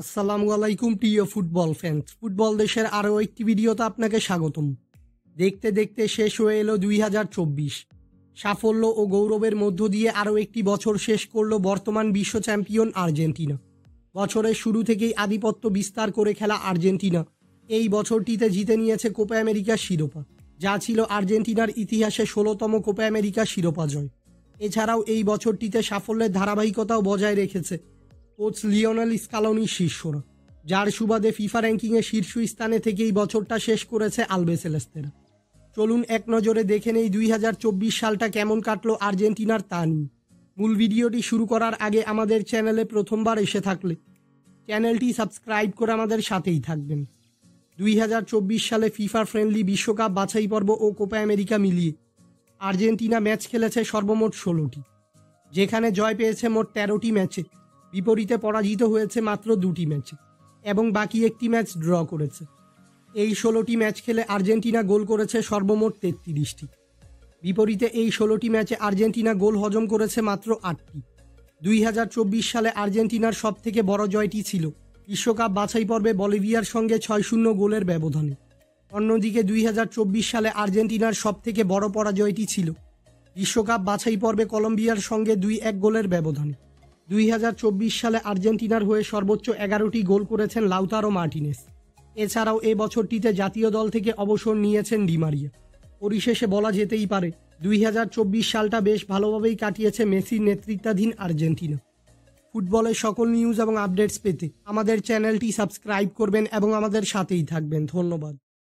আসসালামু আলাইকুম প্রিয় ফুটবল ফ্যান্স। ফুটবল দেশের আরও একটি ভিডিওতে আপনাকে স্বাগতম। দেখতে দেখতে শেষ হয়ে এলো 2024। সাফল্য ও গৌরবের মধ্য দিয়ে আরও একটি বছর শেষ করল বর্তমান বিশ্ব চ্যাম্পিয়ন আর্জেন্টিনা। বছরের শুরু থেকেই আধিপত্য বিস্তার করে খেলা আর্জেন্টিনা এই বছরটিতে জিতে নিয়েছে কোপা আমেরিকার শিরোপা, যা ছিল আর্জেন্টিনার ইতিহাসে 16তম কোপা আমেরিকা শিরোপা জয়। এছাড়াও এই বছরটিতে সাফল্যের ধারাবাহিকতাও বজায় রেখেছে কোচ লিওনেল স্কালোনির শিষ্যরা, যার সুবাদে ফিফা র্যাঙ্কিংয়ে শীর্ষস্থানে থেকেই বছরটা শেষ করেছে আলবেসেলেস্তেরা। চলুন এক নজরে দেখে নেই 2024 সালটা কেমন কাটলো আর্জেন্টিনার তা নিয়ে। মূল ভিডিওটি শুরু করার আগে আমাদের চ্যানেলে প্রথমবার এসে থাকলে চ্যানেলটি সাবস্ক্রাইব করে আমাদের সাথেই থাকবেন। 2024 সালে ফিফা ফ্রেন্ডলি বিশ্বকাপ বাছাই পর্ব ও কোপা আমেরিকা মিলিয়ে আর্জেন্টিনা ম্যাচ খেলেছে সর্বমোট 16টি, যেখানে জয় পেয়েছে মোট 13টি ম্যাচে, বিপরীতে পরাজিত হয়েছে মাত্র 2টি ম্যাচে এবং বাকি একটি ম্যাচ ড্র করেছে। এই 16টি ম্যাচ খেলে আর্জেন্টিনা গোল করেছে সর্বমোট 33টি। বিপরীতে এই 16টি ম্যাচে আর্জেন্টিনা গোল হজম করেছে মাত্র 8টি। 2024 সালে আর্জেন্টিনার সবথেকে বড় জয়টি ছিল বিশ্বকাপ বাছাই পর্বে বলিভিয়ার সঙ্গে 6-0 গোলের ব্যবধানে। অন্যদিকে 2024 সালে আর্জেন্টিনার সবথেকে বড় পরাজয়টি ছিল বিশ্বকাপ বাছাই পর্বে কলম্বিয়ার সঙ্গে 2-1 গোলের ব্যবধানে। 2024 সালে আর্জেন্টিনার হয়ে সর্বোচ্চ 11টি গোল করেছেন লাউতারো মার্টিনেস। এছাড়াও এ বছরটিতে জাতীয় দল থেকে অবসর নিয়েছেন ডি মারিয়া। পরিশেষে বলা যেতেই পারে 2024 সালটা বেশ ভালোভাবেই কাটিয়েছে মেসির নেতৃত্বাধীন আর্জেন্টিনা। ফুটবলের সকল নিউজ এবং আপডেটস পেতে আমাদের চ্যানেলটি সাবস্ক্রাইব করবেন এবং আমাদের সাথেই থাকবেন। ধন্যবাদ।